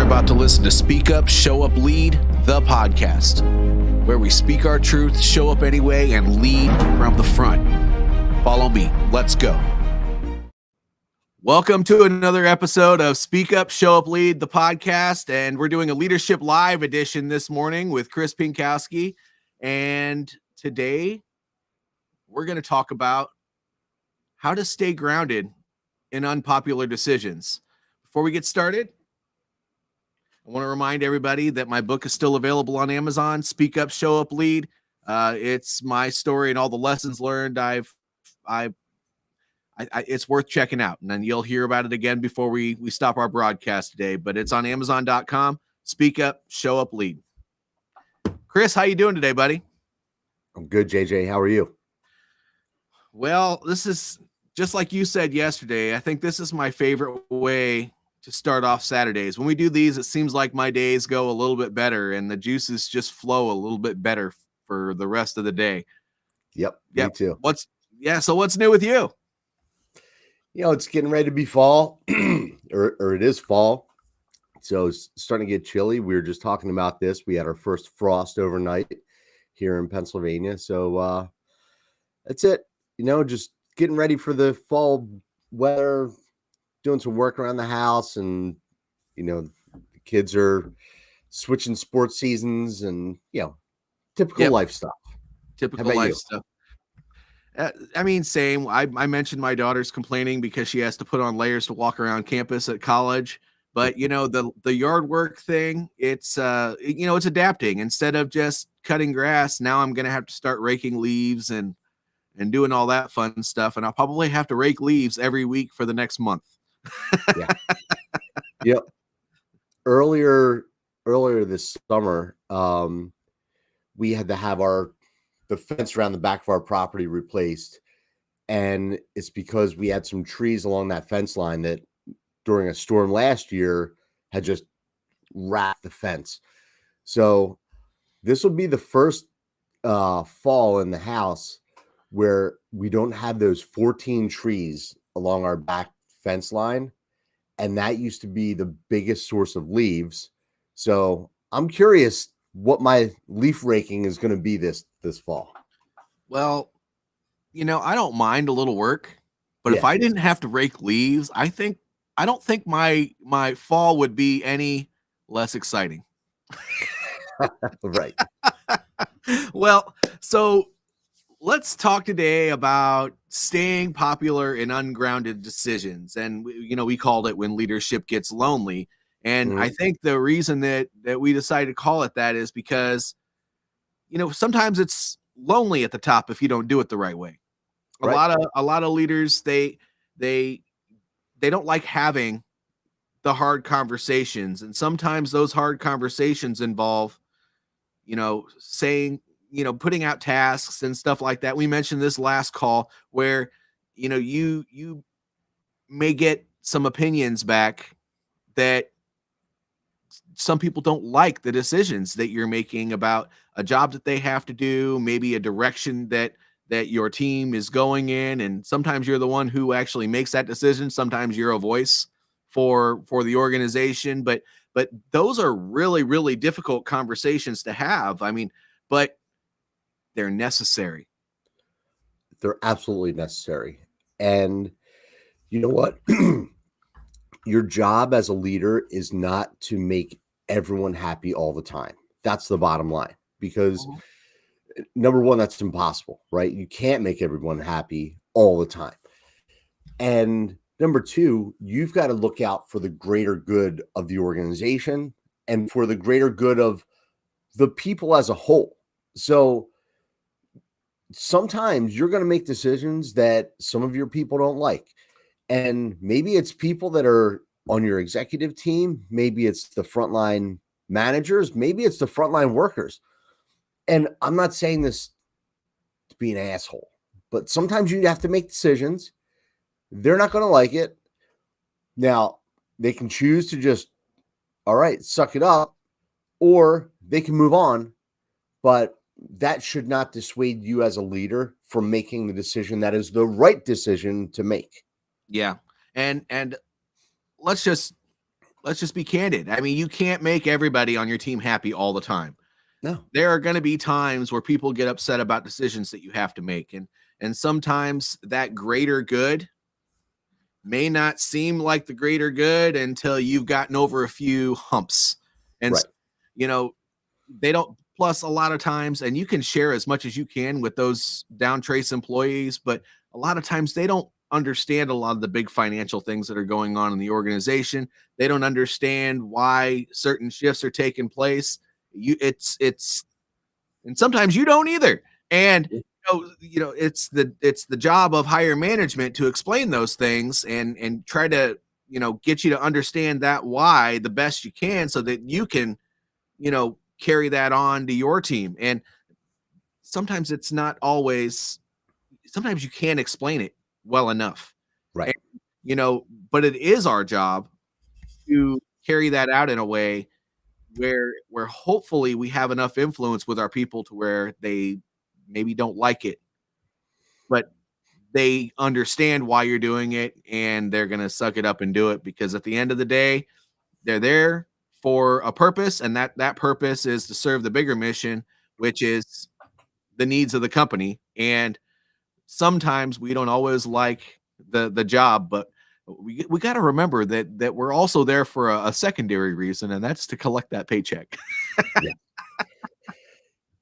about to listen to Speak Up, Show Up, Lead, the podcast, where we speak our truth, show up anyway, and lead from the front. Follow me. Let's go. Welcome to another episode of Speak Up, Show Up, Lead, the podcast, and we're doing a Leadership Live edition this morning with Chris Pienkowski, and today we're going to talk about how to stay grounded in unpopular decisions. Before we get started, I want to remind everybody that my book is still available on Amazon, Speak Up, Show Up, Lead. It's my story and all the lessons learned. It's worth checking out, and then you'll hear about it again before we stop our broadcast today. But it's on Amazon.com. Speak Up, Show Up, Lead. Chris, how you doing today, buddy? I'm good, JJ. How are you? Well, this is just like you said yesterday. I think this is my favorite way to start off Saturdays. When we do these, it seems like my days go a little bit better and the juices just flow a little bit better for the rest of the day. Yep. Me too. So what's new with you? You know, it's getting ready to be fall or it is fall. So it's starting to get chilly. We were just talking about this. We had our first frost overnight here in Pennsylvania. So that's it. You know, just getting ready for the fall weather, doing some work around the house, and you know, the kids are switching sports seasons, and you know, typical life stuff. Typical life stuff. I mean, same. I mentioned my daughter's complaining because she has to put on layers to walk around campus at college. But you know, the yard work thing, it's it's adapting. Instead of just cutting grass, now I'm gonna have to start raking leaves and doing all that fun stuff. And I'll probably have to rake leaves every week for the next month. Yeah. Yep. Earlier this summer, we had to have the fence around the back of our property replaced, and it's because we had some trees along that fence line that during a storm last year had just wrapped the fence. So this will be the first fall in the house where we don't have those 14 trees along our back fence line, and that used to be the biggest source of leaves. So I'm curious what my leaf raking is going to be this fall. Well, you know, I don't mind a little work, but if I didn't have to rake leaves, I don't think my fall would be any less exciting. Right. Well, so let's talk today about staying popular in ungrounded decisions. And, you know, we called it When Leadership Gets Lonely. And I think the reason that we decided to call it that is because, you know, sometimes it's lonely at the top if you don't do it the right way. Right. A lot of leaders, they don't like having the hard conversations. And sometimes those hard conversations involve, you know, saying, you know, putting out tasks and stuff like that. We mentioned this last call where, you know, you may get some opinions back that some people don't like the decisions that you're making about a job that they have to do, maybe a direction that your team is going in. And sometimes you're the one who actually makes that decision. Sometimes you're a voice for the organization, but those are really, really difficult conversations to have. I mean, but they're necessary. They're absolutely necessary. And you know what? Your job as a leader is not to make everyone happy all the time. That's the bottom line. Because number one, that's impossible, right? You can't make everyone happy all the time. And number two, you've got to look out for the greater good of the organization and for the greater good of the people as a whole. So sometimes you're going to make decisions that some of your people don't like. And maybe it's people that are on your executive team. Maybe it's the frontline managers. Maybe it's the frontline workers. And I'm not saying this to be an asshole, but sometimes you have to make decisions. They're not going to like it. Now, they can choose to just, all right, suck it up, or they can move on. But that should not dissuade you as a leader from making the decision that is the right decision to make. Yeah. And let's just let's just be candid. I mean, you can't make everybody on your team happy all the time. No. There are going to be times where people get upset about decisions that you have to make, and sometimes that greater good may not seem like the greater good until you've gotten over a few humps. And Right. you know, they don't, plus a lot of times, and you can share as much as you can with those down trace employees, but a lot of times they don't understand a lot of the big financial things that are going on in the organization. They don't understand why certain shifts are taking place. It's and sometimes you don't either. And it's the job of higher management to explain those things and try to get you to understand that why the best you can, so that you can carry that on to your team. And sometimes it's not always, sometimes you can't explain it well enough. Right. And, but it is our job to carry that out in a way where hopefully we have enough influence with our people to where they maybe don't like it, but they understand why you're doing it, and they're going to suck it up and do it, because at the end of the day, they're there for a purpose, and that purpose is to serve the bigger mission, which is the needs of the company. And sometimes we don't always like the job, but we got to remember that we're also there for a secondary reason, and that's to collect that paycheck. Yeah.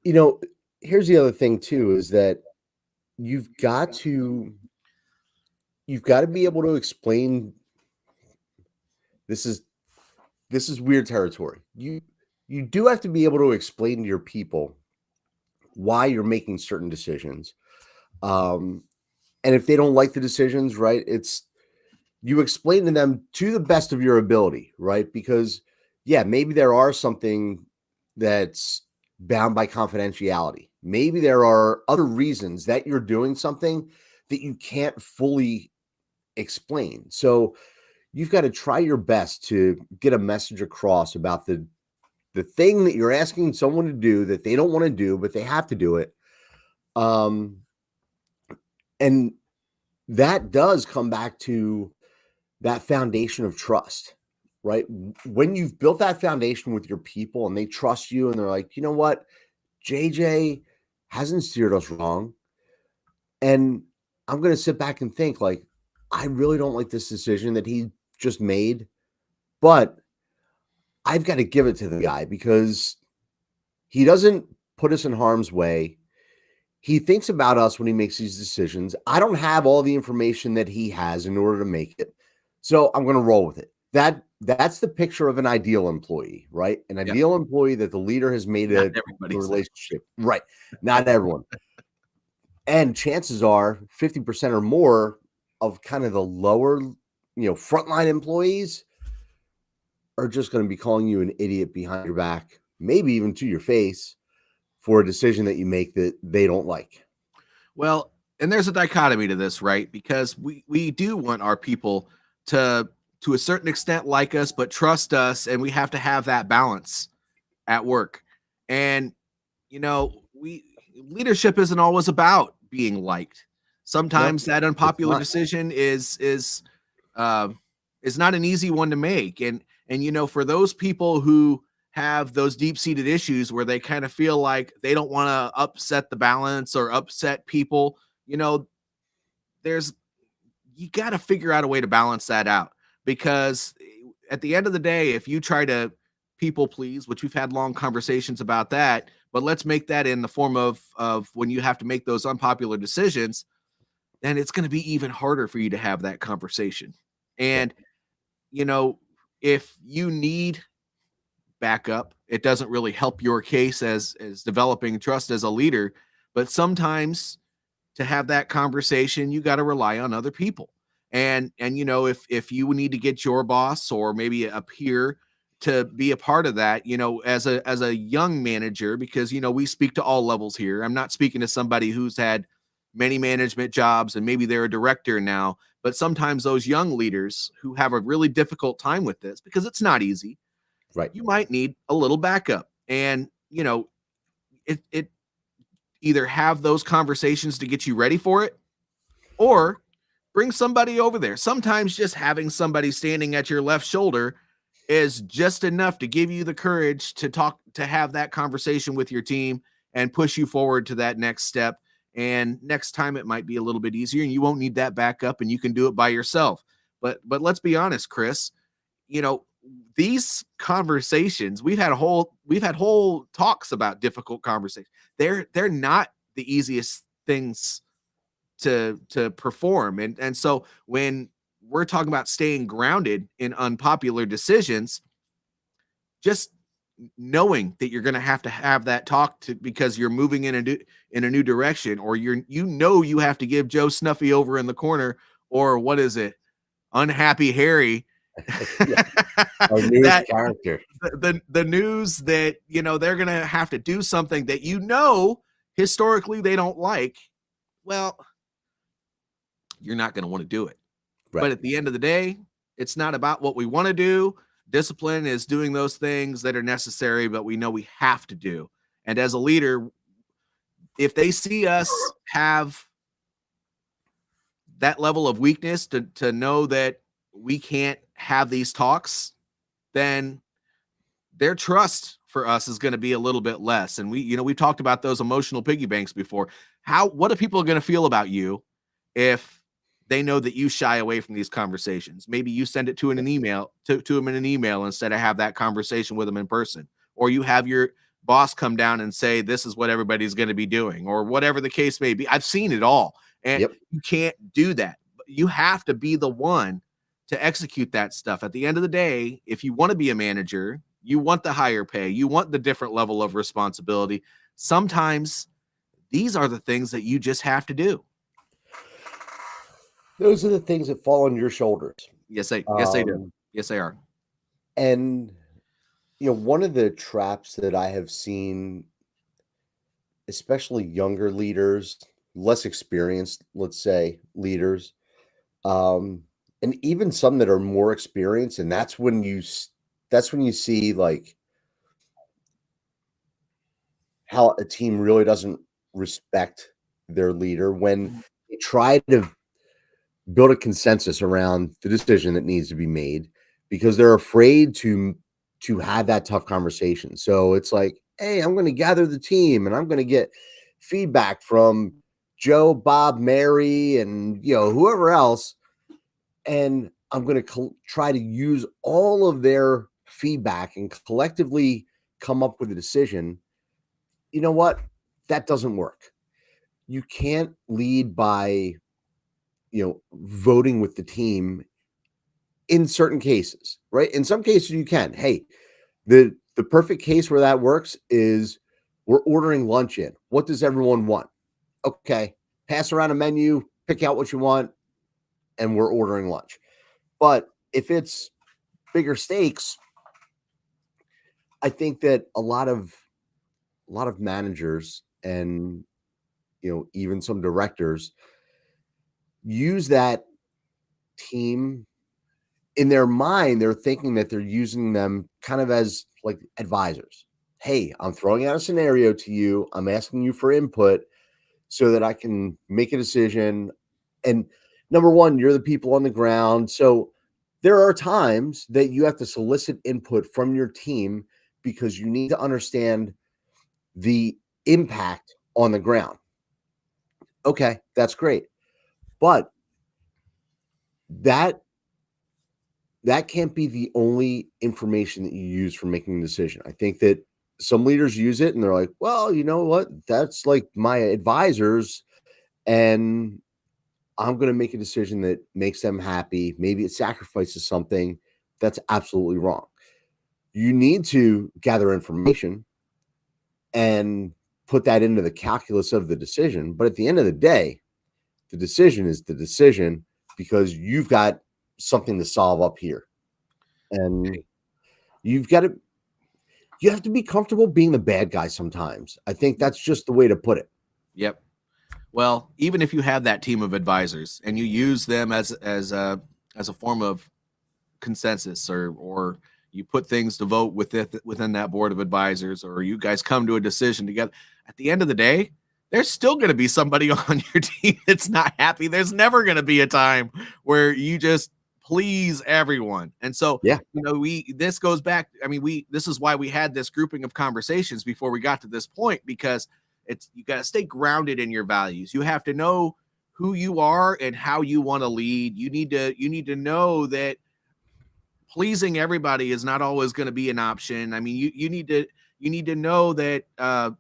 You know, here's the other thing too, is that you've got to be able to explain. This is weird territory. You do have to be able to explain to your people why you're making certain decisions. And if they don't like the decisions, right, you explain to them to the best of your ability, right? Because yeah, maybe there are something that's bound by confidentiality. Maybe there are other reasons that you're doing something that you can't fully explain. So you've got to try your best to get a message across about the thing that you're asking someone to do that they don't want to do, but they have to do it. And that does come back to that foundation of trust, right? When you've built that foundation with your people and they trust you and they're like, you know what, JJ hasn't steered us wrong. And I'm going to sit back and think, like, I really don't like this decision that he just made, but I've got to give it to the guy because he doesn't put us in harm's way. He thinks about us when he makes these decisions. I don't have all the information that he has in order to make it. So I'm going to roll with it. That's the picture of an ideal employee, right? An ideal employee that the leader has made a relationship. Right. Not everyone. And chances are 50% or more of kind of the lower, frontline employees are just going to be calling you an idiot behind your back, maybe even to your face, for a decision that you make that they don't like. Well, and there's a dichotomy to this, right? Because we do want our people to a certain extent like us, but trust us, and we have to have that balance at work. And leadership isn't always about being liked. Sometimes that unpopular decision is not an easy one to make. And for those people who have those deep-seated issues where they kind of feel like they don't want to upset the balance or upset people, you got to figure out a way to balance that out. Because at the end of the day, if you try to people please, which we've had long conversations about that, but let's make that in the form of when you have to make those unpopular decisions, then it's going to be even harder for you to have that conversation. And, if you need backup, it doesn't really help your case as developing trust as a leader. But sometimes to have that conversation, you got to rely on other people. And if you need to get your boss or maybe a peer to be a part of that, as a young manager, because we speak to all levels here. I'm not speaking to somebody who's had many management jobs and maybe they're a director now, but sometimes those young leaders who have a really difficult time with this, because it's not easy, right? You might need a little backup. And it either have those conversations to get you ready for it, or bring somebody over there. Sometimes just having somebody standing at your left shoulder is just enough to give you the courage to have that conversation with your team and push you forward to that next step. And next time it might be a little bit easier and you won't need that backup and you can do it by yourself. But let's be honest, Chris, these conversations, we've had whole talks about difficult conversations. They're not the easiest things to perform. And so when we're talking about staying grounded in unpopular decisions, just knowing that you're going to have that talk because you're moving in a new direction, or you have to give Joe Snuffy over in the corner, or what is it? Unhappy Harry. Our newest character. The news that, they're going to have to do something that, historically they don't like. Well, you're not going to want to do it. Right. But at the end of the day, it's not about what we want to do. Discipline is doing those things that are necessary, but we know we have to do. And as a leader, if they see us have that level of weakness to know that we can't have these talks, then their trust for us is going to be a little bit less. And we've talked about those emotional piggy banks before. What are people going to feel about you if they know that you shy away from these conversations? Maybe you send it to an email to them in an email instead of have that conversation with them in person, or you have your boss come down and say, this is what everybody's going to be doing, or whatever the case may be. I've seen it all. And you can't do that. You have to be the one to execute that stuff. At the end of the day, if you want to be a manager, you want the higher pay, you want the different level of responsibility. Sometimes these are the things that you just have to do. Those are the things that fall on your shoulders. Yes, they do. Yes, they are. And, one of the traps that I have seen, especially younger leaders, less experienced, let's say, leaders, and even some that are more experienced, and that's when you see like how a team really doesn't respect their leader when they try to build a consensus around the decision that needs to be made because they're afraid to have that tough conversation. So it's like, hey, I'm going to gather the team and I'm going to get feedback from Joe, Bob, Mary, and whoever else, and I'm going to try to use all of their feedback and collectively come up with a decision. You know what? That doesn't work. You can't lead by voting with the team in certain cases, right? In some cases you can. Hey, the perfect case where that works is we're ordering lunch in. What does everyone want? Okay, pass around a menu, pick out what you want, and we're ordering lunch. But if it's bigger stakes, I think that a lot of managers and even some directors use that team in their mind. They're thinking that they're using them kind of as like advisors. Hey, I'm throwing out a scenario to you. I'm asking you for input so that I can make a decision. And number one, you're the people on the ground. So there are times that you have to solicit input from your team because you need to understand the impact on the ground. Okay, that's great. But that can't be the only information that you use for making a decision. I think that some leaders use it and they're like, well, you know what? That's like my advisors, and I'm going to make a decision that makes them happy. Maybe it sacrifices something. That's absolutely wrong. You need to gather information and put that into the calculus of the decision. But at the end of the day, the decision is the decision because you've got something to solve up here. And you have to be comfortable being the bad guy sometimes. I think that's just the way to put it. Yep. Well, even if you have that team of advisors and you use them as a form of consensus, or you put things to vote within that board of advisors, or you guys come to a decision together, at the end of the day, there's still going to be somebody on your team that's not happy. There's never going to be a time where you just please everyone. And so, Yeah. this goes back. I mean, this is why we had this grouping of conversations before we got to this point, because you got to stay grounded in your values. You have to know who you are and how you want to lead. You need to know that pleasing everybody is not always going to be an option. I mean, you need to know that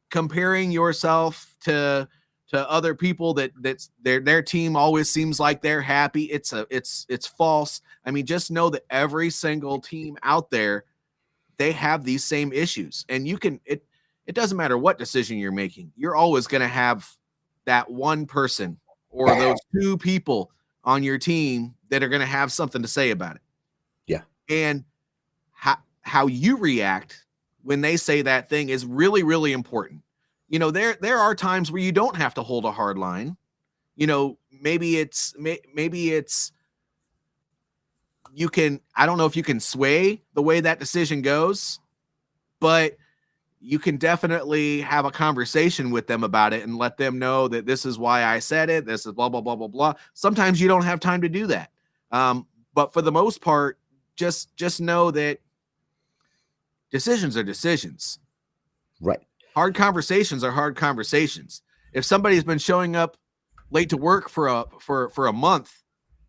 comparing yourself to other people that's their team always seems like they're happy. It's false. I mean, just know that every single team out there, they have these same issues, and it doesn't matter what decision you're making. You're always going to have that one person or those two people on your team that are going to have something to say about it. Yeah. And how you react when they say that thing is really, really important. There are times where you don't have to hold a hard line. Maybe it's you can, I don't know if you can sway the way that decision goes, but you can definitely have a conversation with them about it and let them know that this is why I said it. This is blah, blah, blah, blah, blah. Sometimes you don't have time to do that. But for the most part, just know that decisions are decisions. Right. Hard conversations are hard conversations. If somebody's been showing up late to work for a month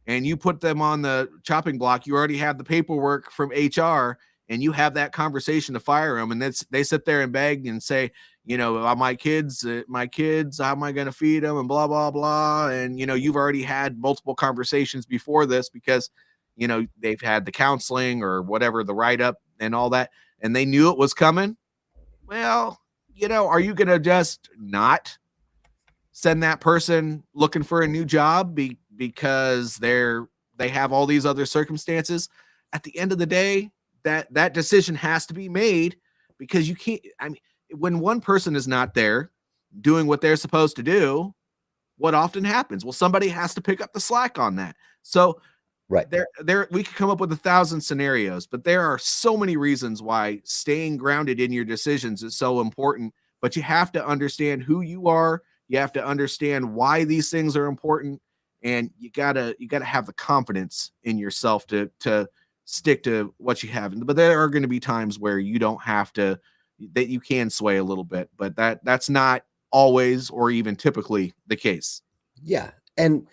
and you put them on the chopping block, you already have the paperwork from HR, and you have that conversation to fire them, and they sit there and beg and say, my kids, how am I going to feed them, and blah, blah, blah. And, you've already had multiple conversations before this because, they've had the counseling or whatever, the write-up and all that, and they knew it was coming. Well, are you going to just not send that person looking for a new job because they have all these other circumstances? At the end of the day, that decision has to be made, because you can't. I mean, when one person is not there doing what they're supposed to do, what often happens? Well, somebody has to pick up the slack on that. So right there we could come up with 1,000 scenarios, but there are so many reasons why staying grounded in your decisions is so important. But you have to understand who you are. You have to understand why these things are important, and you gotta have the confidence in yourself to stick to what you have. But there are going to be times where you don't have to, that you can sway a little bit, but that's not always or even typically the case. Yeah. And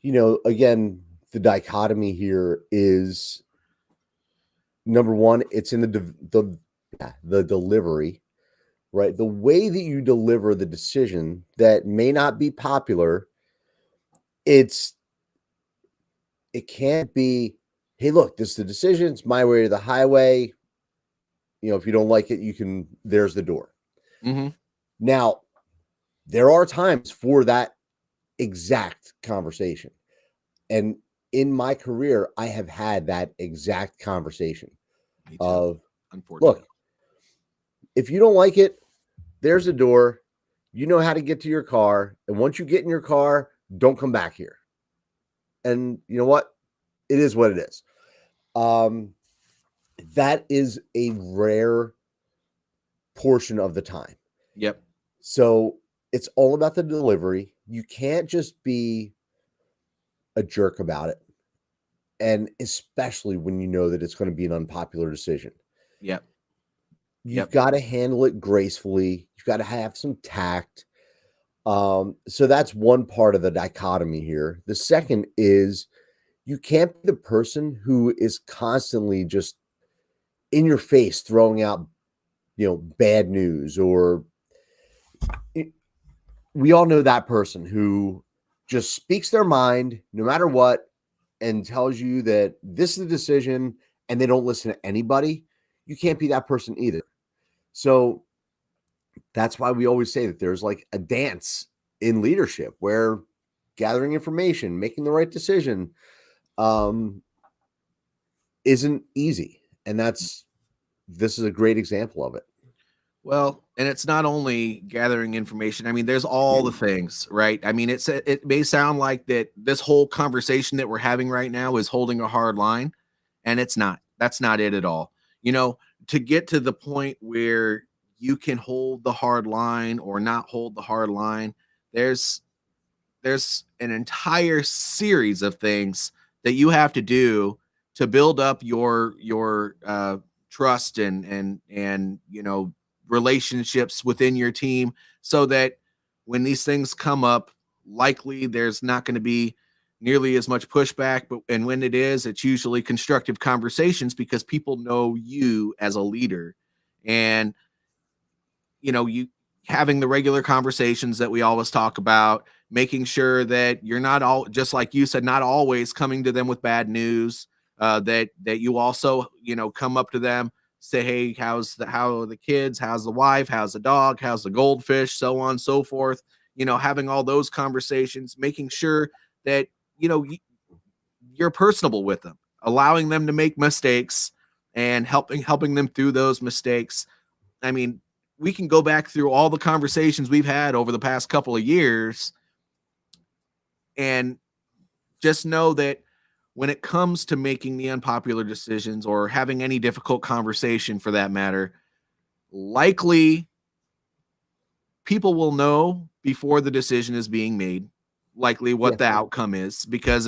again, the dichotomy here is, number one, it's in the delivery, right? The way that you deliver the decision that may not be popular, it can't be, hey, look, this is the decision. It's my way or the highway. If you don't like it, there's the door. Mm-hmm. Now, there are times for that exact conversation. And in my career, I have had that exact conversation of, unfortunately, look, if you don't like it, there's a door. You know how to get to your car. And once you get in your car, don't come back here. And you know what? It is what it is. That is a rare portion of the time. Yep. So it's all about the delivery. You can't just be a jerk about it. And especially when you know that it's going to be an unpopular decision. Yep. You've got to handle it gracefully. You've got to have some tact. So that's one part of the dichotomy here. The second is, you can't be the person who is constantly just in your face throwing out, bad news, or we all know that person who just speaks their mind no matter what and tells you that this is the decision, and they don't listen to anybody. You can't be that person either. So that's why we always say that there's like a dance in leadership where gathering information, making the right decision, isn't easy. And this is a great example of it. Well, and it's not only gathering information. I mean, there's all the things, right? I mean, it may sound like that this whole conversation that we're having right now is holding a hard line, and it's not. That's not it at all. To get to the point where you can hold the hard line or not hold the hard line, there's an entire series of things that you have to do to build up your trust and relationships within your team, so that when these things come up, likely there's not going to be nearly as much pushback, and when it is, it's usually constructive conversations because people know you as a leader. And you having the regular conversations that we always talk about, making sure that you're not all, just like you said, not always coming to them with bad news, that you also come up to them, say, hey, how are the kids, how's the wife, how's the dog, how's the goldfish, so on and so forth. Having all those conversations, making sure that you're personable with them, allowing them to make mistakes and helping them through those mistakes. I mean, we can go back through all the conversations we've had over the past couple of years and just know that when it comes to making the unpopular decisions or having any difficult conversation for that matter, likely people will know before the decision is being made, likely what the outcome is, because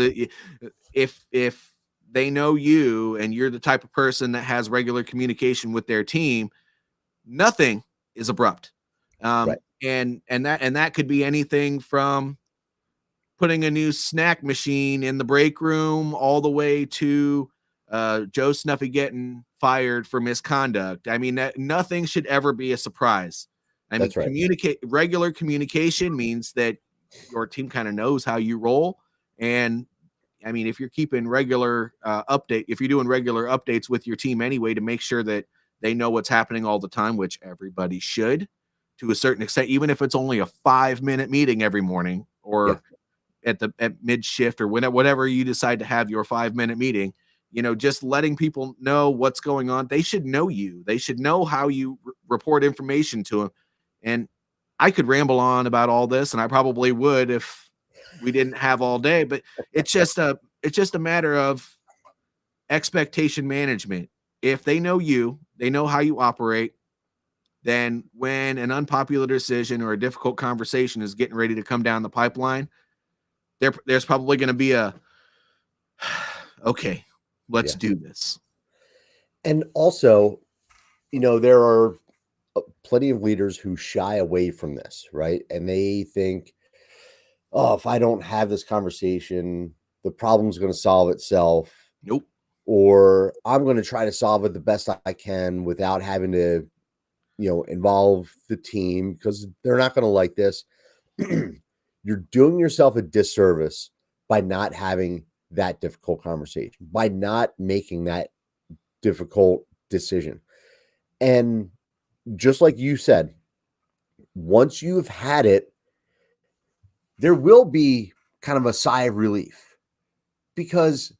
if they know you and you're the type of person that has regular communication with their team, nothing is abrupt. Right. And that could be anything from putting a new snack machine in the break room all the way to Joe Snuffy getting fired for misconduct. I mean, nothing should ever be a surprise. I mean, That's right. regular communication means that your team kind of knows how you roll. And I mean, if you're keeping regular if you're doing regular updates with your team anyway to make sure that they know what's happening all the time, which everybody should to a certain extent, even if it's only a 5-minute meeting every morning or at mid shift or whatever you decide to have your 5-minute meeting, just letting people know what's going on. They should know you. They should know how you report information to them. And I could ramble on about all this, and I probably would if we didn't have all day, but it's just a matter of expectation management. If they know you, they know how you operate, then when an unpopular decision or a difficult conversation is getting ready to come down the pipeline, there's probably going to be a, okay, let's do this. And also, there are plenty of leaders who shy away from this, right? And they think, oh, if I don't have this conversation, the problem's going to solve itself. Nope. Or I'm going to try to solve it the best I can without having to, involve the team because they're not going to like this. You're doing yourself a disservice by not having that difficult conversation, by not making that difficult decision. And just like you said, once you've had it, there will be kind of a sigh of relief because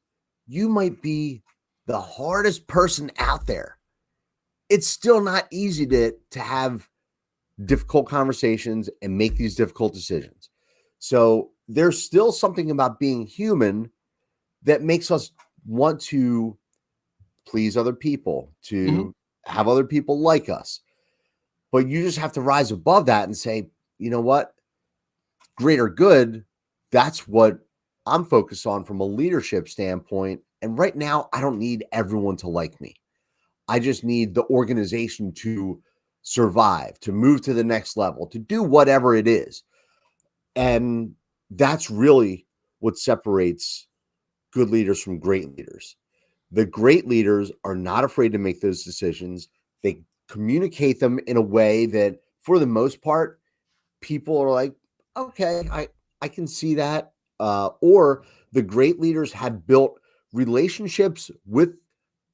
you might be the hardest person out there. It's still not easy to have difficult conversations and make these difficult decisions. So there's still something about being human that makes us want to please other people, to have other people like us. But you just have to rise above that and say, you know what? Greater good, that's what I'm focused on from a leadership standpoint. And right now, I don't need everyone to like me. I just need the organization to survive, to move to the next level, to do whatever it is. And that's really what separates good leaders from great leaders. The great leaders are not afraid to make those decisions. They communicate them in a way that, for the most part, people are like, okay, I can see that. Or the great leaders have built relationships with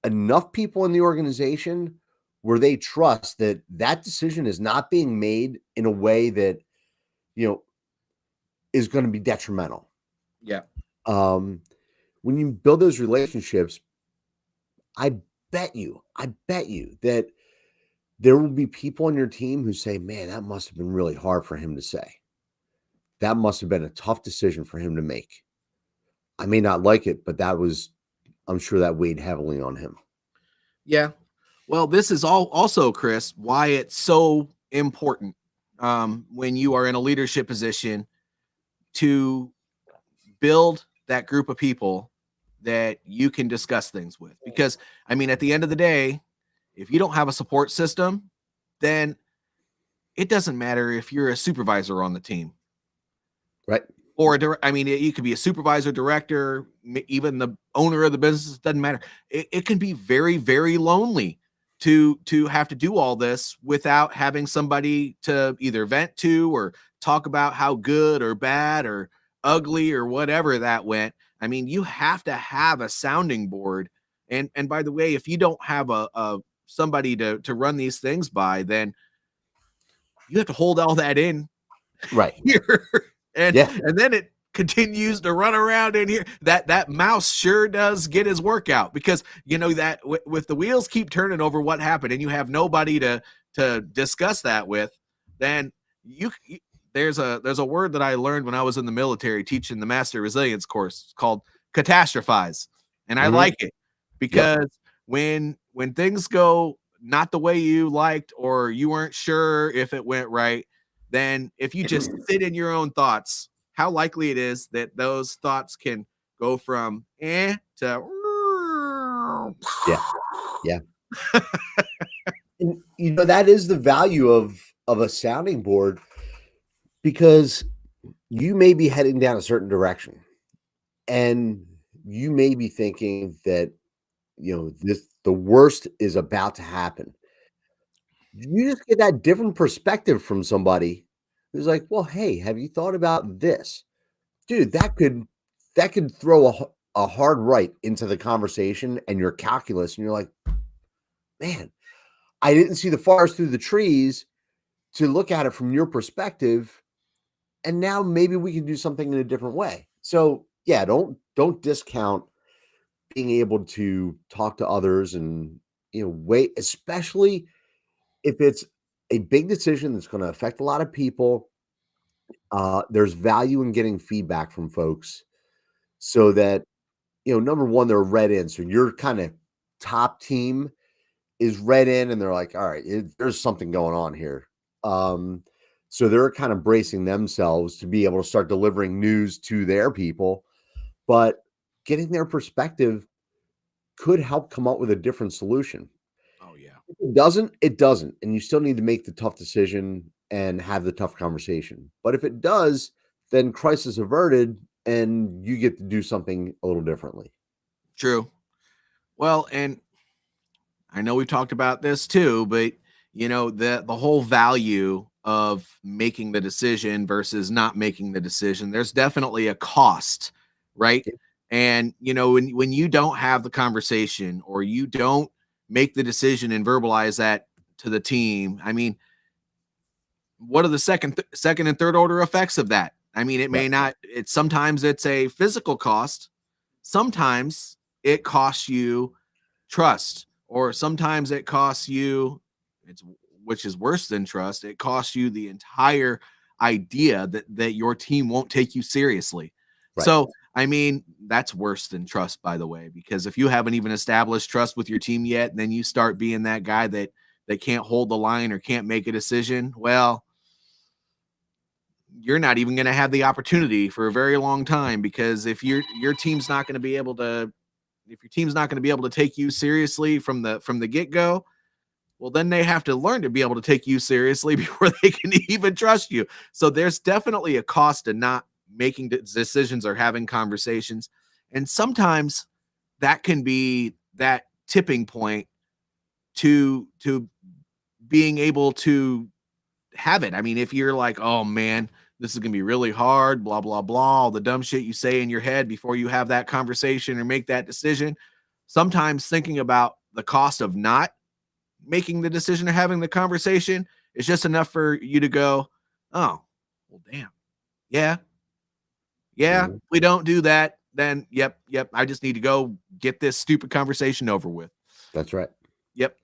enough people in the organization where they trust that that decision is not being made in a way that, is going to be detrimental. Yeah. When you build those relationships, I bet you that there will be people on your team who say, man, that must have been really hard for him to say. That must have been a tough decision for him to make. I may not like it, but I'm sure that weighed heavily on him. Yeah. Well, this is also, Chris, why it's so important when you are in a leadership position to build that group of people that you can discuss things with. Because, I mean, at the end of the day, if you don't have a support system, then it doesn't matter if you're a supervisor on the team. Right. Or I mean, you could be a supervisor, director, even the owner of the business. It doesn't matter. It can be very, very lonely to have to do all this without having somebody to either vent to or talk about how good or bad or ugly or whatever that went. I mean, you have to have a sounding board. And by the way, if you don't have a somebody to run these things by, then you have to hold all that in Right. here. And Yeah. and then it continues to run around in here. That mouse sure does get his workout, because you know that with the wheels keep turning over what happened and you have nobody to discuss that with, then there's a word that I learned when I was in the military teaching the master resilience course called catastrophize. And I like it because when things go not the way you liked or you weren't sure if it went right, then if you just sit in your own thoughts, how likely it is that those thoughts can go from to Yeah. And you know, that is the value of a sounding board, because you may be heading down a certain direction and you may be thinking that, you know, the worst is about to happen. You just get that different perspective from somebody who's like, "Well, hey, have you thought about this?" Dude, that could throw a hard right into the conversation and your calculus, and you're like, "Man, I didn't see the forest through the trees to look at it from your perspective, and now maybe we can do something in a different way." So, yeah, don't discount being able to talk to others and, you know, wait, especially if it's a big decision that's gonna affect a lot of people. There's value in getting feedback from folks so that, you know, number one, they're read in. So your kind of top team is read in and they're like, all right, there's something going on here. Um, so they're kind of bracing themselves to be able to start delivering news to their people. But getting their perspective could help come up with a different solution. Oh yeah. If it doesn't, it doesn't. And you still need to make the tough decision and have the tough conversation. But if it does, then crisis averted and you get to do something a little differently. True. Well, and I know we've talked about this too, but you know, the whole value of making the decision versus not making the decision, there's definitely a cost, right? And you know, when you don't have the conversation or you don't make the decision and verbalize that to the team, I mean, what are the second and third order effects of that? I mean, it Yeah. may not, it's sometimes it's a physical cost, sometimes it costs you trust, or sometimes it costs you, it's which is worse than trust, it costs you the entire idea that your team won't take you seriously. Right. So I mean, that's worse than trust, by the way, because if you haven't even established trust with your team yet, and then you start being that guy that can't hold the line or can't make a decision, well, you're not even going to have the opportunity for a very long time, because if your team's not going to be able to, if your team's not going to be able to take you seriously from the get-go, well, then they have to learn to be able to take you seriously before they can even trust you. So there's definitely a cost to not making decisions or having conversations. And sometimes that can be that tipping point to being able to have it. I mean, if you're like, oh man, this is gonna be really hard, blah, blah, blah, all the dumb shit you say in your head before you have that conversation or make that decision. Sometimes thinking about the cost of not making the decision or having the conversation is just enough for you to go, oh, well, damn. Yeah. Yeah. Mhm. We don't do that. Then, yep. I just need to go get this stupid conversation over with. That's right. Yep.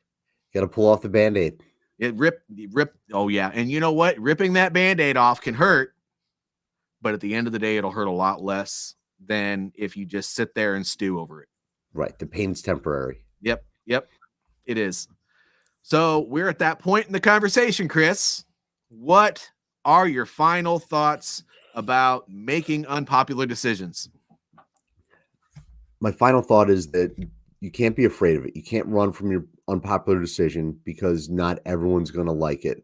Got to pull off the Band-Aid. It rip. Oh, yeah. And you know what? Ripping that band aid off can hurt, but at the end of the day, it'll hurt a lot less than if you just sit there and stew over it. Right. The pain's temporary. Yep. It is. So we're at that point in the conversation, Chris. What are your final thoughts about making unpopular decisions? my final thought is that you can't be afraid of it. You can't run from your unpopular decision because not everyone's going to like it.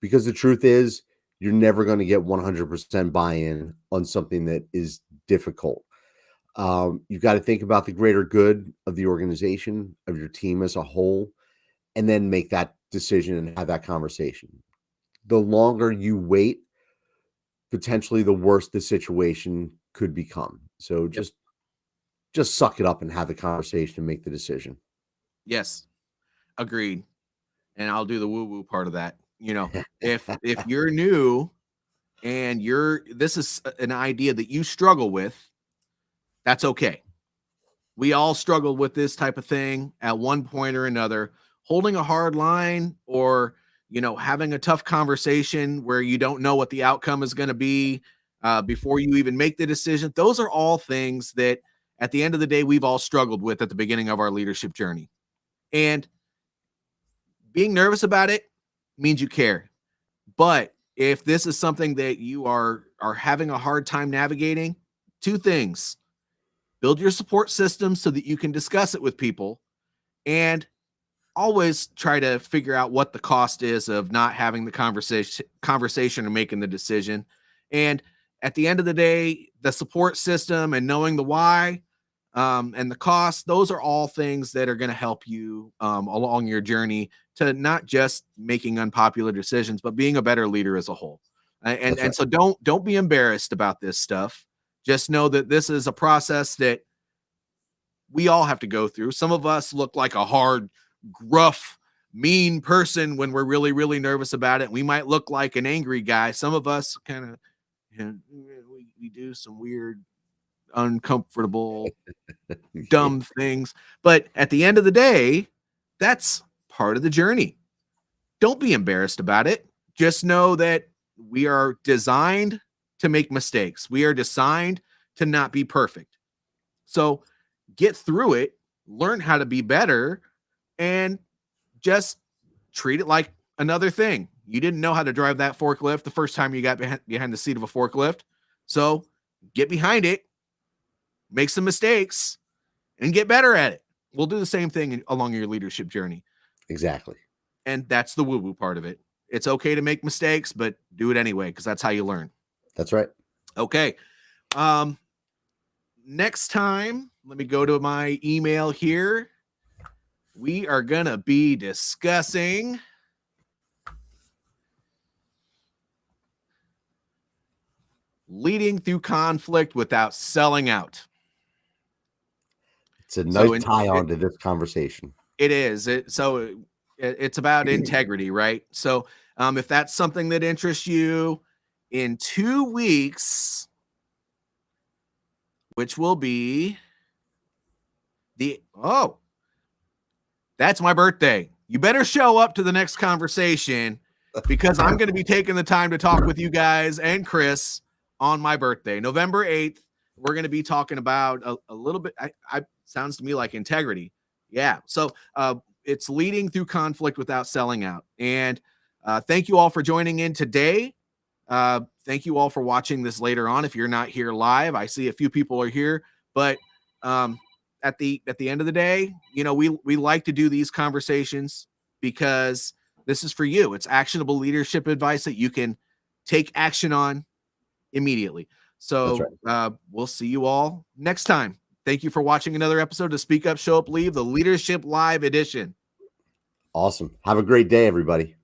Because the truth is, you're never going to get 100% buy-in on something that is difficult. You've got to think about the greater good of the organization, of your team as a whole, and then make that decision and have that conversation. The longer you wait, potentially the worse the situation could become. So just suck it up and have the conversation and make the decision. Yes, agreed. And I'll do the woo-woo part of that. If you're new and this is an idea that you struggle with, that's okay. We all struggle with this type of thing at one point or another. Holding a hard line or, having a tough conversation where you don't know what the outcome is going to be before you even make the decision. Those are all things that at the end of the day, we've all struggled with at the beginning of our leadership journey. And being nervous about it means you care. But if this is something that you are having a hard time navigating, two things: build your support system so that you can discuss it with people, and always try to figure out what the cost is of not having the conversation or making the decision. And at the end of the day, the support system and knowing the why and the cost, those are all things that are going to help you along your journey to not just making unpopular decisions, but being a better leader as a whole. And so don't be embarrassed about this stuff. Just know that this is a process that we all have to go through. Some of us look like a hard, gruff, mean person when we're really, really nervous about it. We might look like an angry guy. Some of us kind of, we do some weird, uncomfortable, dumb things. But at the end of the day, that's part of the journey. Don't be embarrassed about it. Just know that we are designed to make mistakes. We are designed to not be perfect. So get through it, learn how to be better, and just treat it like another thing. You didn't know how to drive that forklift the first time you got behind the seat of a forklift. So get behind it, make some mistakes, and get better at it. We'll do the same thing along your leadership journey. Exactly. And that's the woo-woo part of it. It's okay to make mistakes, but do it anyway, because that's how you learn. That's right. Okay. Next time, let me go to my email here. We are going to be discussing leading through conflict without selling out. It's a nice tie-on to this conversation. It is. It's about integrity, right? So if that's something that interests you, in 2 weeks, which will be that's my birthday. You better show up to the next conversation because I'm going to be taking the time to talk with you guys and Chris on my birthday, November 8th. We're going to be talking about a little bit. I sounds to me like integrity. Yeah. So it's leading through conflict without selling out. And thank you all for joining in today. Thank you all for watching this later on. If you're not here live, I see a few people are here, but at the end of the day, we like to do these conversations because this is for you. It's actionable leadership advice that you can take action on immediately. So we'll see you all next time. Thank you for watching another episode of Speak Up, Show Up, Leave, the Leadership Live edition. Awesome. Have a great day, everybody.